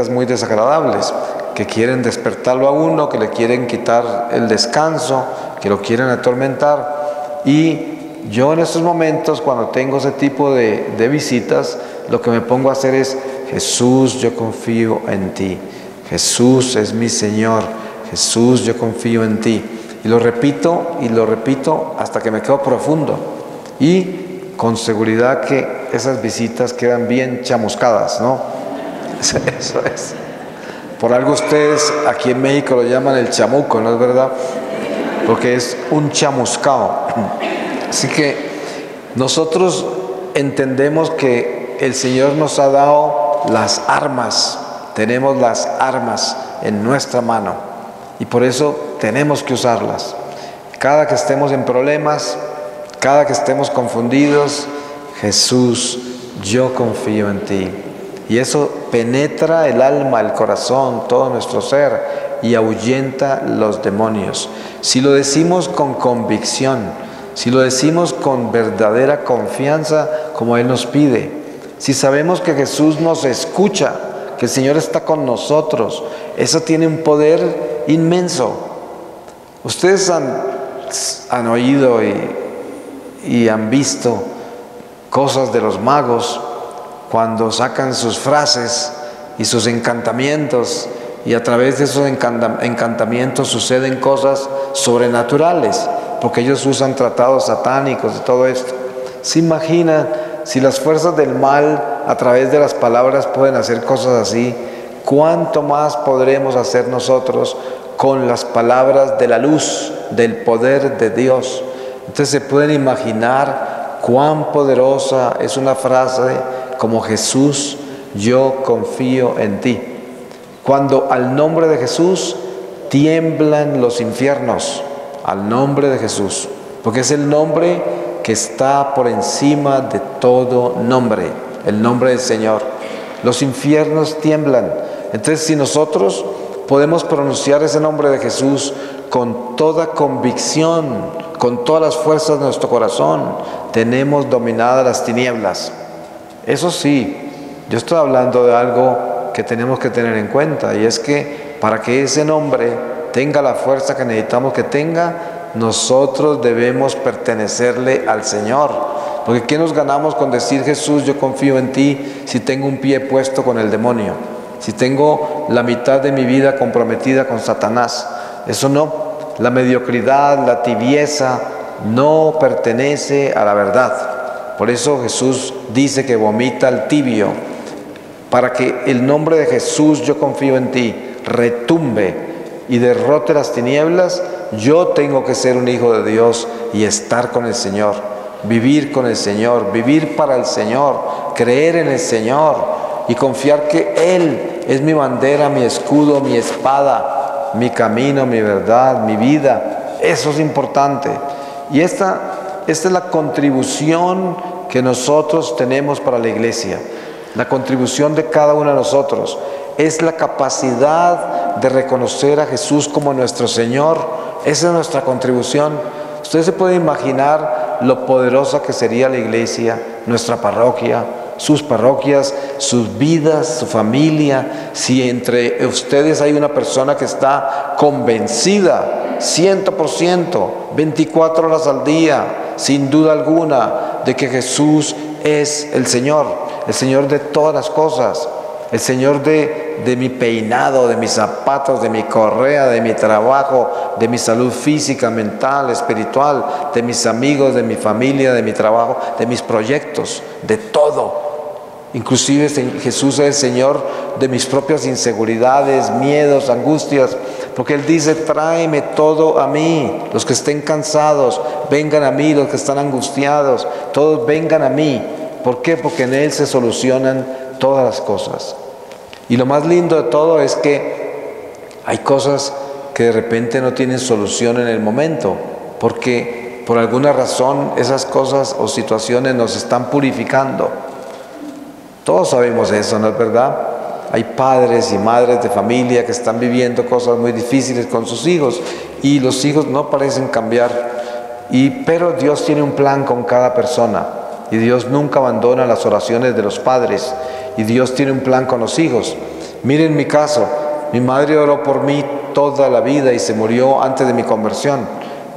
muy desagradables, que quieren despertarlo a uno, que le quieren quitar el descanso, que lo quieren atormentar. Y yo en estos momentos, cuando tengo ese tipo de visitas, lo que me pongo a hacer es, Jesús, yo confío en ti. Jesús es mi Señor. Jesús, yo confío en ti. Y lo repito hasta que me quedo profundo. Y con seguridad que esas visitas quedan bien chamuscadas, ¿no? Eso es. Por algo ustedes aquí en México lo llaman el chamuco, ¿no es verdad? Porque es un chamuscao. Así que nosotros entendemos que el Señor nos ha dado las armas. Tenemos las armas en nuestra mano y por eso tenemos que usarlas. Cada que estemos en problemas, cada que estemos confundidos, Jesús, yo confío en ti. Y eso penetra el alma, el corazón, todo nuestro ser y ahuyenta los demonios. Si lo decimos con convicción, si lo decimos con verdadera confianza, como Él nos pide, si sabemos que Jesús nos escucha, que el Señor está con nosotros, eso tiene un poder inmenso. Ustedes han oído y han visto cosas de los magos cuando sacan sus frases y sus encantamientos, y a través de esos encantamientos suceden cosas sobrenaturales, porque ellos usan tratados satánicos y todo esto. ¿Se imaginan si las fuerzas del mal a través de las palabras pueden hacer cosas así? ¿Cuánto más podremos hacer nosotros con las palabras de la luz, del poder de Dios? Entonces se pueden imaginar cuán poderosa es una frase como Jesús, yo confío en ti. Cuando al nombre de Jesús tiemblan los infiernos, al nombre de Jesús, porque es el nombre que está por encima de todo nombre, el nombre del Señor. Los infiernos tiemblan. Entonces, si nosotros podemos pronunciar ese nombre de Jesús con toda convicción, con todas las fuerzas de nuestro corazón, tenemos dominadas las tinieblas. Eso sí, yo estoy hablando de algo que tenemos que tener en cuenta, y es que para que ese nombre tenga la fuerza que necesitamos que tenga, nosotros debemos pertenecerle al Señor. Porque ¿qué nos ganamos con decir Jesús, yo confío en ti, si tengo un pie puesto con el demonio? Si tengo la mitad de mi vida comprometida con Satanás. Eso no. La mediocridad, la tibieza no pertenece a la verdad. Por eso Jesús dice que vomita al tibio. Para que el nombre de Jesús, yo confío en ti, retumbe y derrote las tinieblas, yo tengo que ser un hijo de Dios y estar con el Señor, vivir con el Señor, vivir para el Señor, creer en el Señor y confiar que Él es mi bandera, mi escudo, mi espada, mi camino, mi verdad, mi vida. Eso es importante. Y esta es la contribución que nosotros tenemos para la iglesia. La contribución de cada uno de nosotros es la capacidad de reconocer a Jesús como nuestro Señor. Esa es nuestra contribución. Usted se puede imaginar lo poderosa que sería la iglesia, nuestra parroquia, sus parroquias, sus vidas, su familia, si entre ustedes hay una persona que está convencida 100%, 24 horas al día, sin duda alguna, de que Jesús es el Señor de todas las cosas, el Señor de mi peinado, de mis zapatos, de mi correa, de mi trabajo, de mi salud física, mental, espiritual, de mis amigos, de mi familia, de mi trabajo, de mis proyectos, de todo. Inclusive Jesús es el Señor de mis propias inseguridades, miedos, angustias, porque Él dice: tráeme todo a mí, los que estén cansados, vengan a mí, los que están angustiados, todos vengan a mí. ¿Por qué? Porque en Él se solucionan todas las cosas. Y lo más lindo de todo es que hay cosas que de repente no tienen solución en el momento, porque por alguna razón esas cosas o situaciones nos están purificando. Todos sabemos eso, ¿no es verdad? Hay padres y madres de familia que están viviendo cosas muy difíciles con sus hijos y los hijos no parecen cambiar, pero Dios tiene un plan con cada persona y Dios nunca abandona las oraciones de los padres y Dios tiene un plan con los hijos. Miren mi caso, mi madre oró por mí toda la vida y se murió antes de mi conversión,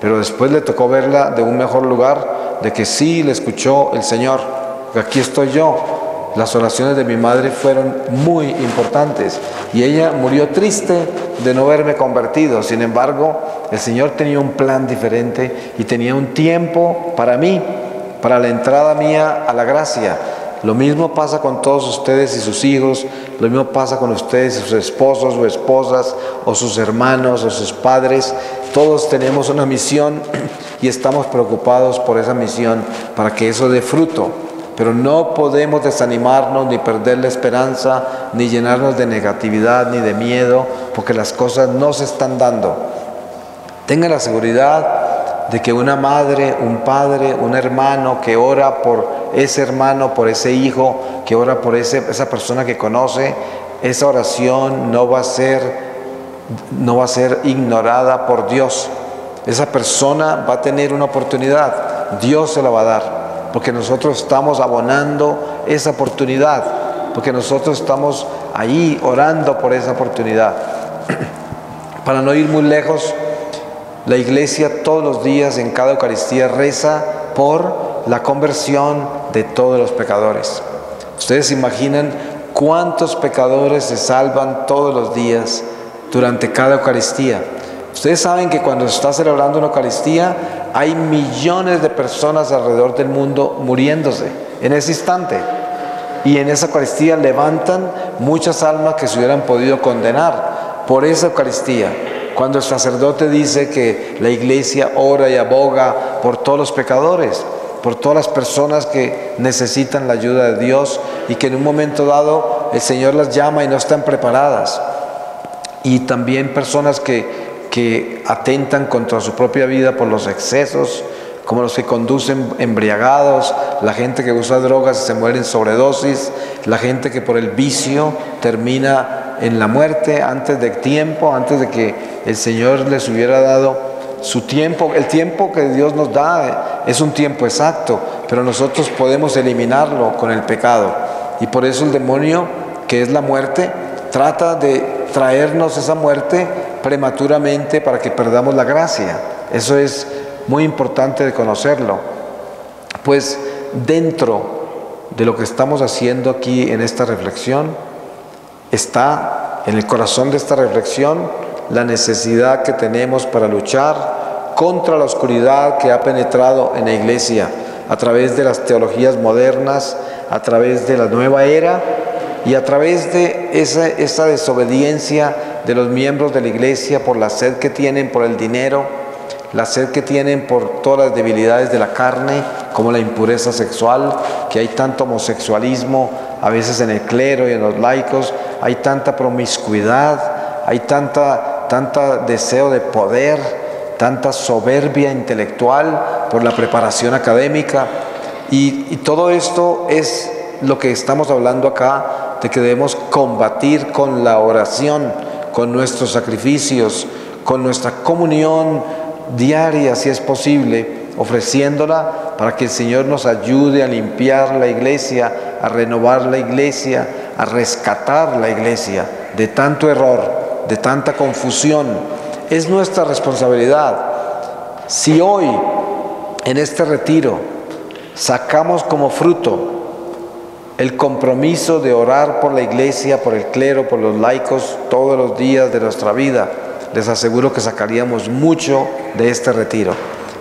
pero después le tocó verla de un mejor lugar, de que sí le escuchó el Señor. Aquí estoy yo. Las oraciones de mi madre fueron muy importantes y ella murió triste de no verme convertido. Sin embargo, el Señor tenía un plan diferente y tenía un tiempo para mí, para la entrada mía a la gracia. Lo mismo pasa con todos ustedes y sus hijos, lo mismo pasa con ustedes y sus esposos o esposas, o sus hermanos o sus padres. Todos tenemos una misión y estamos preocupados por esa misión para que eso dé fruto. Pero no podemos desanimarnos, ni perder la esperanza, ni llenarnos de negatividad, ni de miedo, porque las cosas no se están dando. Tengan la seguridad de que una madre, un padre, un hermano que ora por ese hermano, por ese hijo, que ora por esa persona que conoce, esa oración no va a ser ignorada por Dios. Esa persona va a tener una oportunidad, Dios se la va a dar. Porque nosotros estamos abonando esa oportunidad, porque nosotros estamos ahí orando por esa oportunidad. Para no ir muy lejos, la iglesia todos los días en cada Eucaristía reza por la conversión de todos los pecadores. Ustedes se imaginan cuántos pecadores se salvan todos los días durante cada Eucaristía. Ustedes saben que cuando se está celebrando una Eucaristía hay millones de personas alrededor del mundo muriéndose en ese instante. Y en esa Eucaristía levantan muchas almas que se hubieran podido condenar por esa Eucaristía. Cuando el sacerdote dice que la iglesia ora y aboga por todos los pecadores, por todas las personas que necesitan la ayuda de Dios y que en un momento dado el Señor las llama y no están preparadas. Y también personas que atentan contra su propia vida por los excesos, como los que conducen embriagados, la gente que usa drogas y se muere en sobredosis, la gente que por el vicio termina en la muerte antes de tiempo, antes de que el Señor les hubiera dado su tiempo. El tiempo que Dios nos da es un tiempo exacto, pero nosotros podemos eliminarlo con el pecado. Y por eso el demonio, que es la muerte, trata de traernos esa muerte prematuramente para que perdamos la gracia. Eso es muy importante de conocerlo. Pues dentro de lo que estamos haciendo aquí en esta reflexión, está en el corazón de esta reflexión la necesidad que tenemos para luchar contra la oscuridad que ha penetrado en la iglesia a través de las teologías modernas, a través de la nueva era y a través de esa desobediencia de los miembros de la iglesia por la sed que tienen por el dinero, la sed que tienen por todas las debilidades de la carne, como la impureza sexual, que hay tanto homosexualismo a veces en el clero y en los laicos, hay tanta promiscuidad, hay tanta deseo de poder, tanta soberbia intelectual por la preparación académica. Y todo esto es lo que estamos hablando acá, de que debemos combatir con la oración, con nuestros sacrificios, con nuestra comunión diaria, si es posible, ofreciéndola para que el Señor nos ayude a limpiar la iglesia, a renovar la iglesia, a rescatar la iglesia de tanto error, de tanta confusión. Es nuestra responsabilidad. Si hoy, en este retiro, sacamos como fruto el compromiso de orar por la iglesia, por el clero, por los laicos, todos los días de nuestra vida, les aseguro que sacaríamos mucho de este retiro.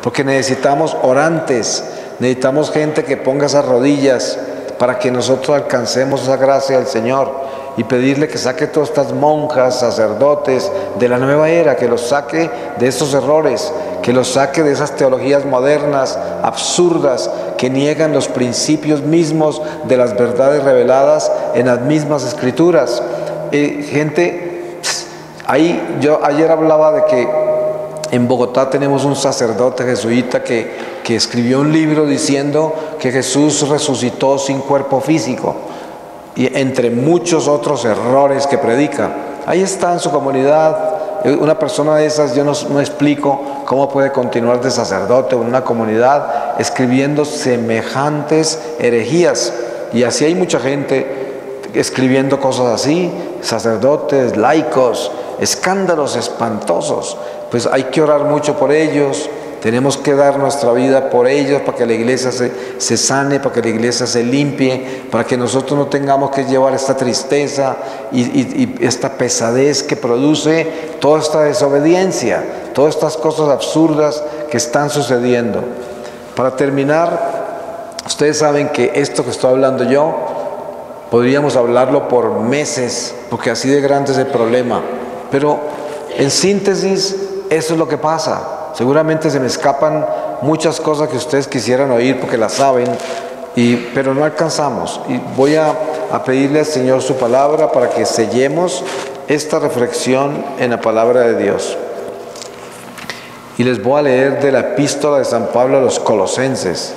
Porque necesitamos orantes, necesitamos gente que ponga esas rodillas para que nosotros alcancemos esa gracia del Señor, y pedirle que saque todas estas monjas, sacerdotes de la nueva era, que los saque de esos errores, que los saque de esas teologías modernas, absurdas, que niegan los principios mismos de las verdades reveladas en las mismas escrituras. Yo ayer hablaba de que en Bogotá tenemos un sacerdote jesuita que escribió un libro diciendo que Jesús resucitó sin cuerpo físico, y entre muchos otros errores que predica. Ahí está en su comunidad. Una persona de esas, yo no explico cómo puede continuar de sacerdote en una comunidad escribiendo semejantes herejías. Y así hay mucha gente escribiendo cosas así, sacerdotes, laicos, escándalos espantosos. Pues hay que orar mucho por ellos. Tenemos que dar nuestra vida por ellos, para que la iglesia se sane, para que la iglesia se limpie, para que nosotros no tengamos que llevar esta tristeza y esta pesadez que produce toda esta desobediencia, todas estas cosas absurdas que están sucediendo. Para terminar, ustedes saben que esto que estoy hablando yo, podríamos hablarlo por meses, porque así de grande es el problema. Pero en síntesis, eso es lo que pasa. Seguramente se me escapan muchas cosas que ustedes quisieran oír porque las saben, pero no alcanzamos. Y voy a pedirle al Señor su palabra para que sellemos esta reflexión en la palabra de Dios. Y les voy a leer de la epístola de San Pablo a los Colosenses,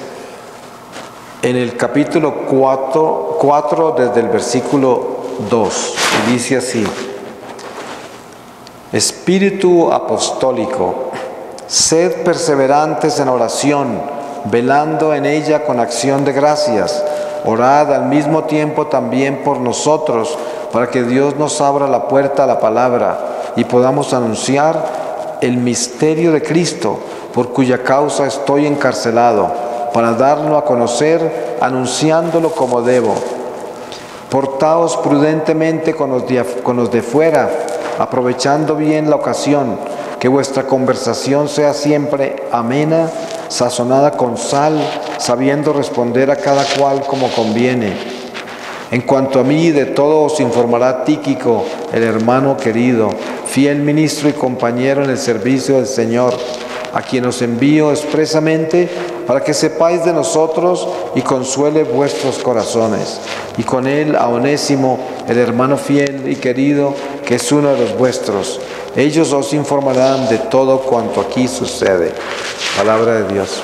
en el capítulo 4 desde el versículo 2, y dice así: Espíritu apostólico, sed perseverantes en oración, velando en ella con acción de gracias. Orad al mismo tiempo también por nosotros, para que Dios nos abra la puerta a la palabra y podamos anunciar el misterio de Cristo, por cuya causa estoy encarcelado, para darlo a conocer, anunciándolo como debo. Portaos prudentemente con los de fuera, aprovechando bien la ocasión, que vuestra conversación sea siempre amena, sazonada con sal, sabiendo responder a cada cual como conviene. En cuanto a mí, de todo os informará Tíquico, el hermano querido, fiel ministro y compañero en el servicio del Señor, a quien os envío expresamente para que sepáis de nosotros y consuele vuestros corazones. Y con él a Onésimo, el hermano fiel y querido, que es uno de los vuestros. Ellos os informarán de todo cuanto aquí sucede. Palabra de Dios.